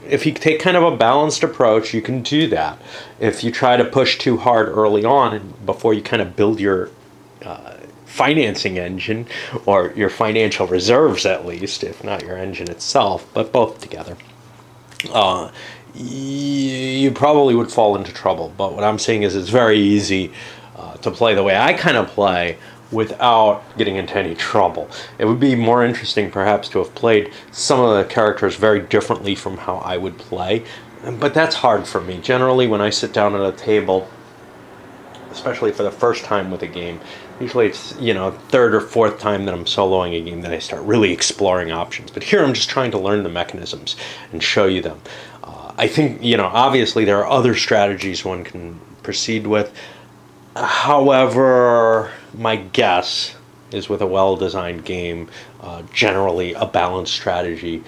if you take kind of a balanced approach, you can do that. If you try to push too hard early on, and before you kind of build your financing engine, or your financial reserves at least, if not your engine itself, but both together, you probably would fall into trouble. But what I'm saying is it's very easy to play the way I kind of play without getting into any trouble. It would be more interesting perhaps to have played some of the characters very differently from how I would play, but that's hard for me. Generally, when I sit down at a table, especially for the first time with a game, usually it's, you know, 3rd or 4th time that I'm soloing a game that I start really exploring options. But here I'm just trying to learn the mechanisms and show you them. I think, you know, obviously there are other strategies one can proceed with. However, my guess is with a well-designed game, generally a balanced strategy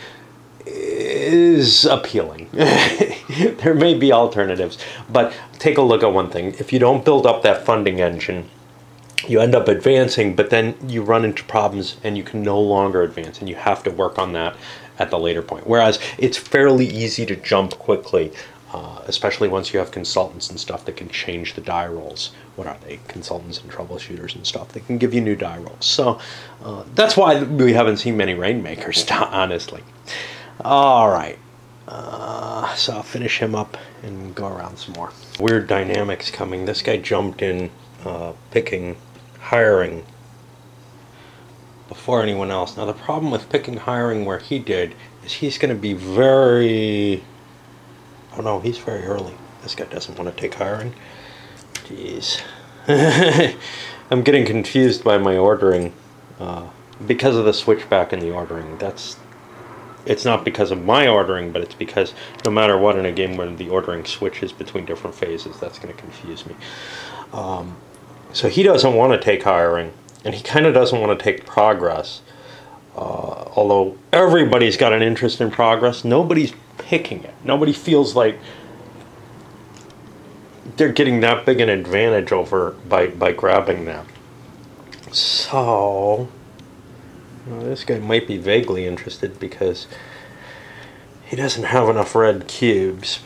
is appealing. There may be alternatives, but take a look at one thing. If you don't build up that funding engine, you end up advancing, but then you run into problems and you can no longer advance, and you have to work on that at the later point. Whereas it's fairly easy to jump quickly, especially once you have consultants and stuff that can change the die rolls. What are they? Consultants and troubleshooters and stuff. They can give you new die rolls. So that's why we haven't seen many Rainmakers, honestly. All right. So I'll finish him up and go around some more. Weird dynamics coming. This guy jumped in, hiring before anyone else. Now the problem with picking hiring where he did is he's going to be very... Oh no, he's very early. This guy doesn't want to take hiring. Jeez. I'm getting confused by my ordering because of the switchback in the ordering. It's not because of my ordering, but it's because no matter what in a game where the ordering switches between different phases, that's going to confuse me. So he doesn't want to take hiring, and he kind of doesn't want to take progress. Although everybody's got an interest in progress, nobody's picking it. Nobody feels like they're getting that big an advantage over by grabbing that. So this guy might be vaguely interested because he doesn't have enough red cubes.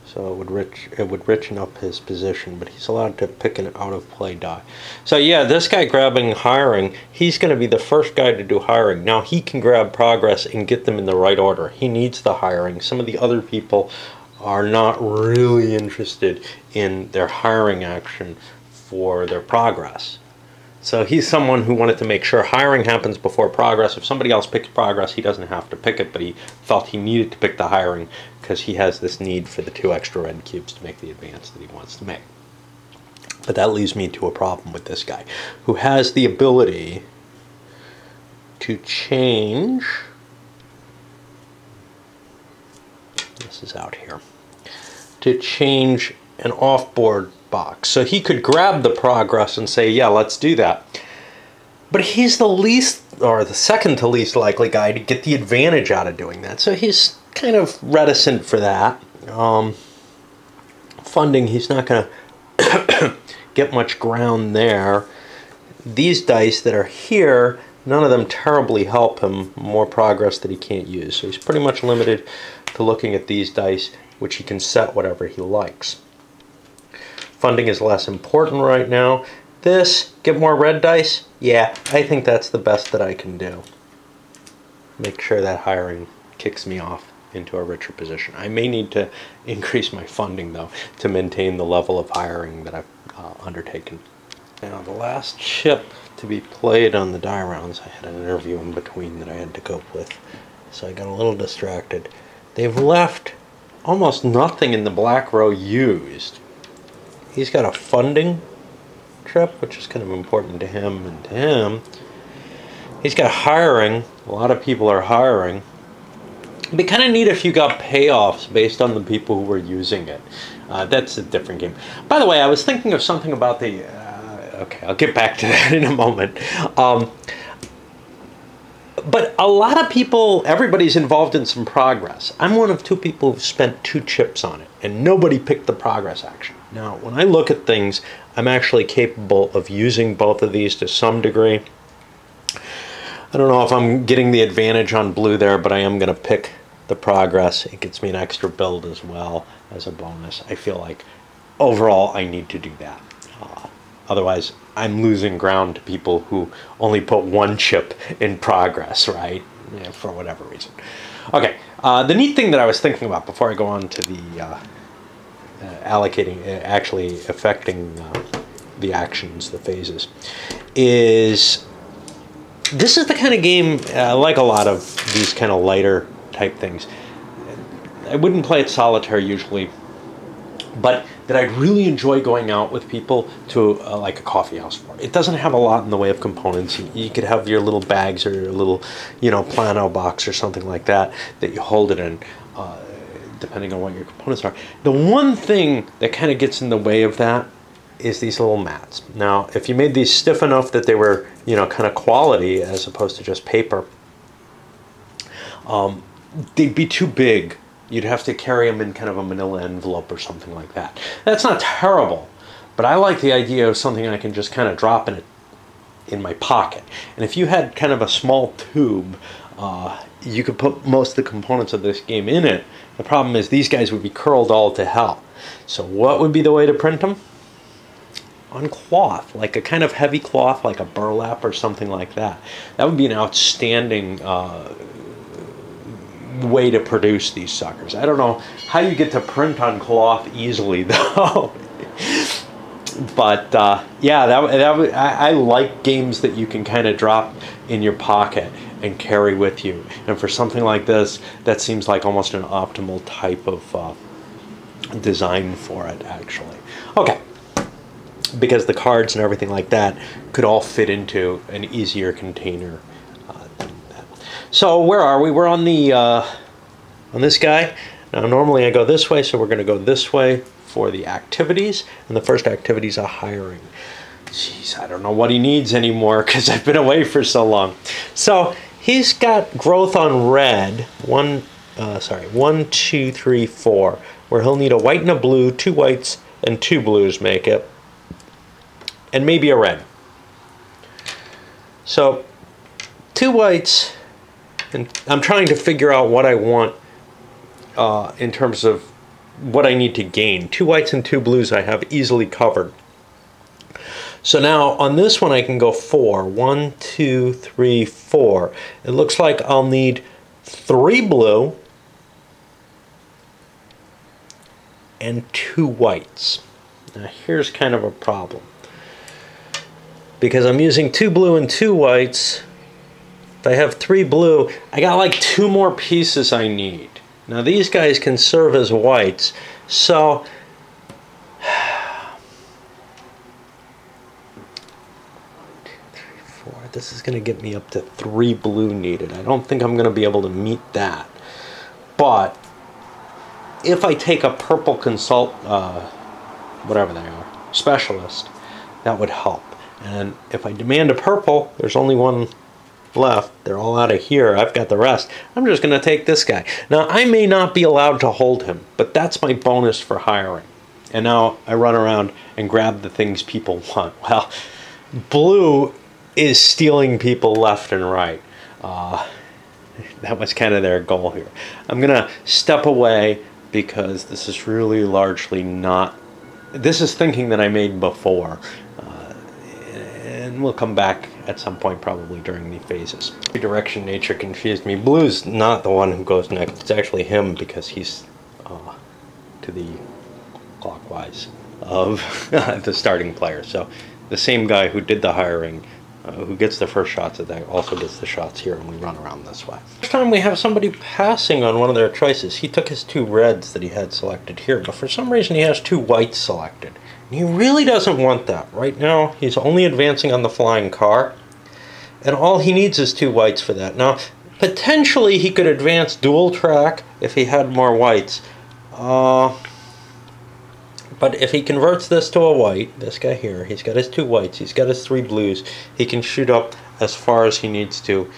So it would richen up his position, but he's allowed to pick an out-of-play die. So yeah, this guy grabbing hiring, he's going to be the first guy to do hiring. Now he can grab progress and get them in the right order. He needs the hiring. Some of the other people are not really interested in their hiring action for their progress. So he's someone who wanted to make sure hiring happens before progress. If somebody else picks progress, he doesn't have to pick it, but he felt he needed to pick the hiring because he has this need for the 2 extra red cubes to make the advance that he wants to make. But that leaves me to a problem with this guy, who has the ability to change... This is out here. To change an off-board box. So he could grab the progress and say, yeah, let's do that. But he's the least, or the second to least likely guy to get the advantage out of doing that. So he's kind of reticent for that. Funding, he's not going to get much ground there. These dice that are here, none of them terribly help him. More progress that he can't use. So he's pretty much limited to looking at these dice, which he can set whatever he likes. Funding is less important right now. This, get more red dice? Yeah, I think that's the best that I can do. Make sure that hiring kicks me off into a richer position. I may need to increase my funding, though, to maintain the level of hiring that I've undertaken. Now, the last chip to be played on the die rounds, I had an interview in between that I had to cope with, so I got a little distracted. They've left almost nothing in the black row used. He's got a funding trip, which is kind of important to him and to him. He's got hiring. A lot of people are hiring. It'd be kind of neat if you got payoffs based on the people who were using it. That's a different game. By the way, I was thinking of something about the... okay, I'll get back to that in a moment. But a lot of people, everybody's involved in some progress. I'm one of 2 people who've spent 2 chips on it, and nobody picked the progress action. Now, when I look at things, I'm actually capable of using both of these to some degree. I don't know if I'm getting the advantage on blue there, but I am going to pick the progress. It gets me an extra build as well as a bonus. I feel like overall I need to do that. Otherwise, I'm losing ground to people who only put 1 chip in progress, right? Yeah, for whatever reason. Okay, the neat thing that I was thinking about before I go on to the allocating, actually affecting the actions, the phases, is this is the kind of game, like a lot of these kind of lighter type things, I wouldn't play it solitaire usually, but that I'd really enjoy going out with people to like a coffee house for. It doesn't have a lot in the way of components. You could have your little bags or your little, you know, plano box or something like that that you hold it in, depending on what your components are. The one thing that kind of gets in the way of that is these little mats. Now, if you made these stiff enough that they were, you know, kind of quality as opposed to just paper, they'd be too big. You'd have to carry them in kind of a manila envelope or something like that. That's not terrible, but I like the idea of something I can just kind of drop in my pocket. And if you had kind of a small tube, you could put most of the components of this game in it. The problem is these guys would be curled all to hell. So what would be the way to print them? On cloth, like a kind of heavy cloth, like a burlap or something like that. That would be an outstanding way to produce these suckers. I don't know how you get to print on cloth easily, though. But yeah, I like games that you can kind of drop in your pocket and carry with you. And for something like this, that seems like almost an optimal type of design for it, actually. Okay, because the cards and everything like that could all fit into an easier container than that. So where are we? We're on the on this guy. Now normally I go this way, so we're going to go this way for the activities, and the first activities are hiring. Jeez, I don't know what he needs anymore because I've been away for so long. So he's got growth on red, 1, 2, 3, 4, where he'll need a white and a blue, 2 whites and 2 blues make it, and maybe a red. So 2 whites, and I'm trying to figure out what I want in terms of what I need to gain. 2 whites and 2 blues I have easily covered. So now on this one I can go 4. 1, 2, 3, 4. It looks like I'll need 3 blue and 2 whites. Now here's kind of a problem. Because I'm using 2 blue and 2 whites, if I have 3 blue, I got like 2 more pieces I need. Now these guys can serve as whites, so 1, 2, 3, 4. This is going to get me up to 3 blue needed. I don't think I'm going to be able to meet that. But if I take a purple whatever they are, specialist, that would help. And if I demand a purple, there's only one left. They're all out of here. I've got the rest. I'm just going to take this guy. Now, I may not be allowed to hold him, but that's my bonus for hiring. And now I run around and grab the things people want. Well, blue is stealing people left and right. That was kind of their goal here. I'm going to step away because this is really largely not... This is thinking that I made before. And we'll come back at some point probably during the phases. Direction nature confused me. Blue's not the one who goes next. It's actually him because he's to the clockwise of the starting player. So the same guy who did the hiring, who gets the first shots at that, also gets the shots here, and we run around this way. This time we have somebody passing on one of their choices. He took his 2 reds that he had selected here, but for some reason he has 2 whites selected. He really doesn't want that. Right now, he's only advancing on the flying car, and all he needs is 2 whites for that. Now, potentially he could advance dual track if he had more whites. But if he converts this to a white, this guy here, he's got his 2 whites, he's got his 3 blues, he can shoot up as far as he needs to,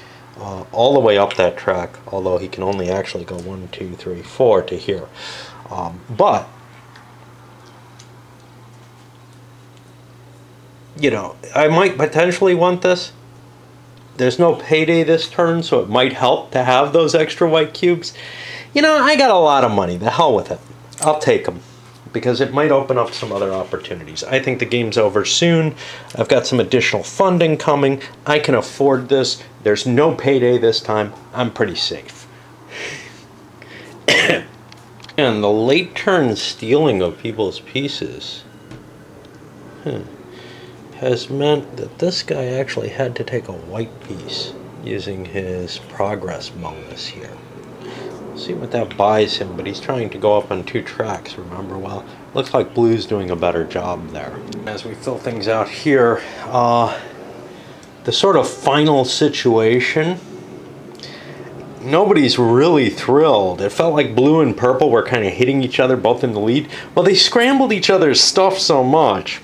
all the way up that track, although he can only actually go 1, 2, 3, 4 to here. But you know, I might potentially want this. There's no payday this turn, so it might help to have those extra white cubes. You know, I got a lot of money. The hell with it. I'll take them because it might open up some other opportunities. I think the game's over soon. I've got some additional funding coming. I can afford this. There's no payday this time. I'm pretty safe. And the late turn stealing of people's pieces has meant that this guy actually had to take a white piece using his progress bonus here. See what that buys him, but he's trying to go up on 2 tracks, remember? Well, looks like blue's doing a better job there. As we fill things out here, the sort of final situation, nobody's really thrilled. It felt like blue and purple were kind of hitting each other, both in the lead. Well, they scrambled each other's stuff so much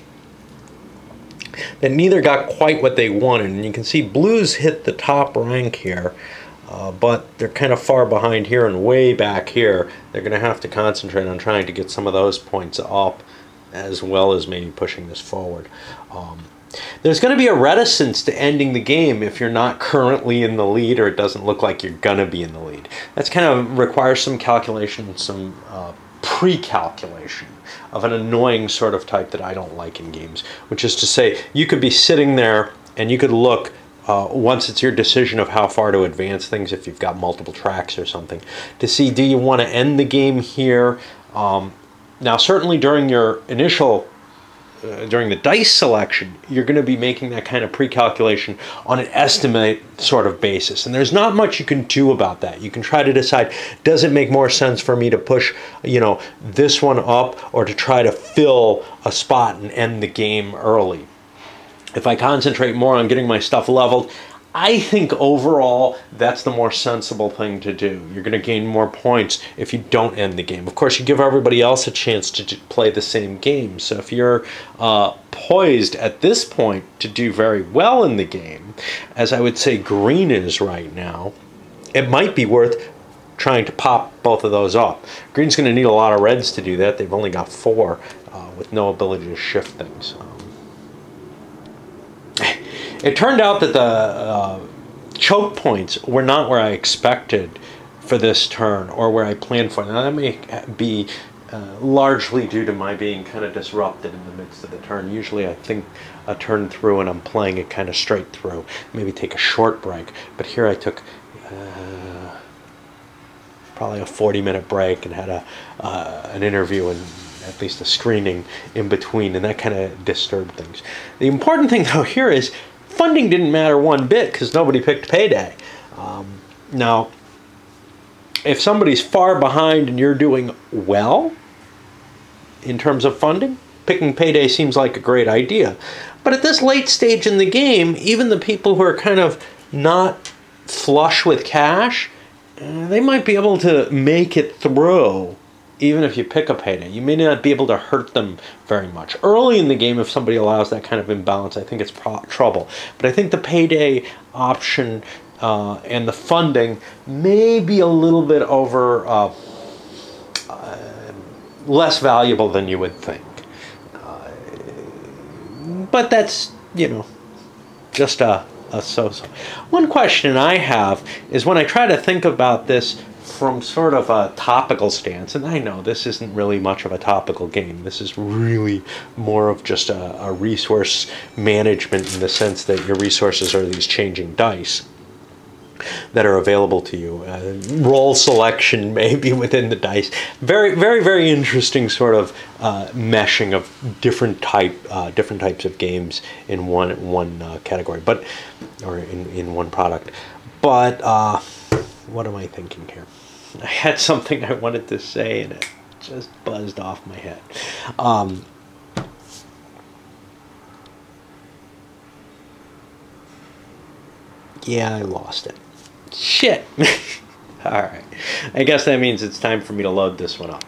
that neither got quite what they wanted. And you can see blues hit the top rank here, but they're kind of far behind here and way back here. They're going to have to concentrate on trying to get some of those points up, as well as maybe pushing this forward. There's going to be a reticence to ending the game if you're not currently in the lead, or it doesn't look like you're going to be in the lead. That's kind of requires some calculation, some pre-calculation of an annoying sort of type that I don't like in games, which is to say you could be sitting there and you could look, once it's your decision of how far to advance things, if you've got multiple tracks or something, to see, do you want to end the game here? Now certainly during your initial during the dice selection, you're going to be making that kind of pre-calculation on an estimate sort of basis. And there's not much you can do about that. You can try to decide, does it make more sense for me to push, you know, this one up, or to try to fill a spot and end the game early? If I concentrate more on getting my stuff leveled, I think overall that's the more sensible thing to do. You're going to gain more points if you don't end the game. Of course, you give everybody else a chance to play the same game. So if you're poised at this point to do very well in the game, as I would say green is right now, it might be worth trying to pop both of those up. Green's going to need a lot of reds to do that. They've only got 4 with no ability to shift things. It turned out that the choke points were not where I expected for this turn, or where I planned for. Now that may be largely due to my being kind of disrupted in the midst of the turn. Usually I think a turn through and I'm playing it kind of straight through. Maybe take a short break. But here I took probably a 40-minute break and had an interview and at least a screening in between, and that kind of disturbed things. The important thing though here is funding didn't matter one bit because nobody picked Payday. Now, if somebody's far behind and you're doing well in terms of funding, picking Payday seems like a great idea. But at this late stage in the game, even the people who are kind of not flush with cash, they might be able to make it through. Even if you pick a Payday, you may not be able to hurt them very much. Early in the game, if somebody allows that kind of imbalance, I think it's trouble. But I think the Payday option and the funding may be a little bit less valuable than you would think. But that's, you know, just a so-so. One question I have is when I try to think about this from sort of a topical stance, and I know this isn't really much of a topical game. This is really more of just a resource management in the sense that your resources are these changing dice that are available to you. Roll selection maybe within the dice. Very, very, very interesting sort of meshing of different types of games in one category, but or in one product. But what am I thinking here? I had something I wanted to say and it just buzzed off my head. Yeah, I lost it. Shit. All right. I guess that means it's time for me to load this one up.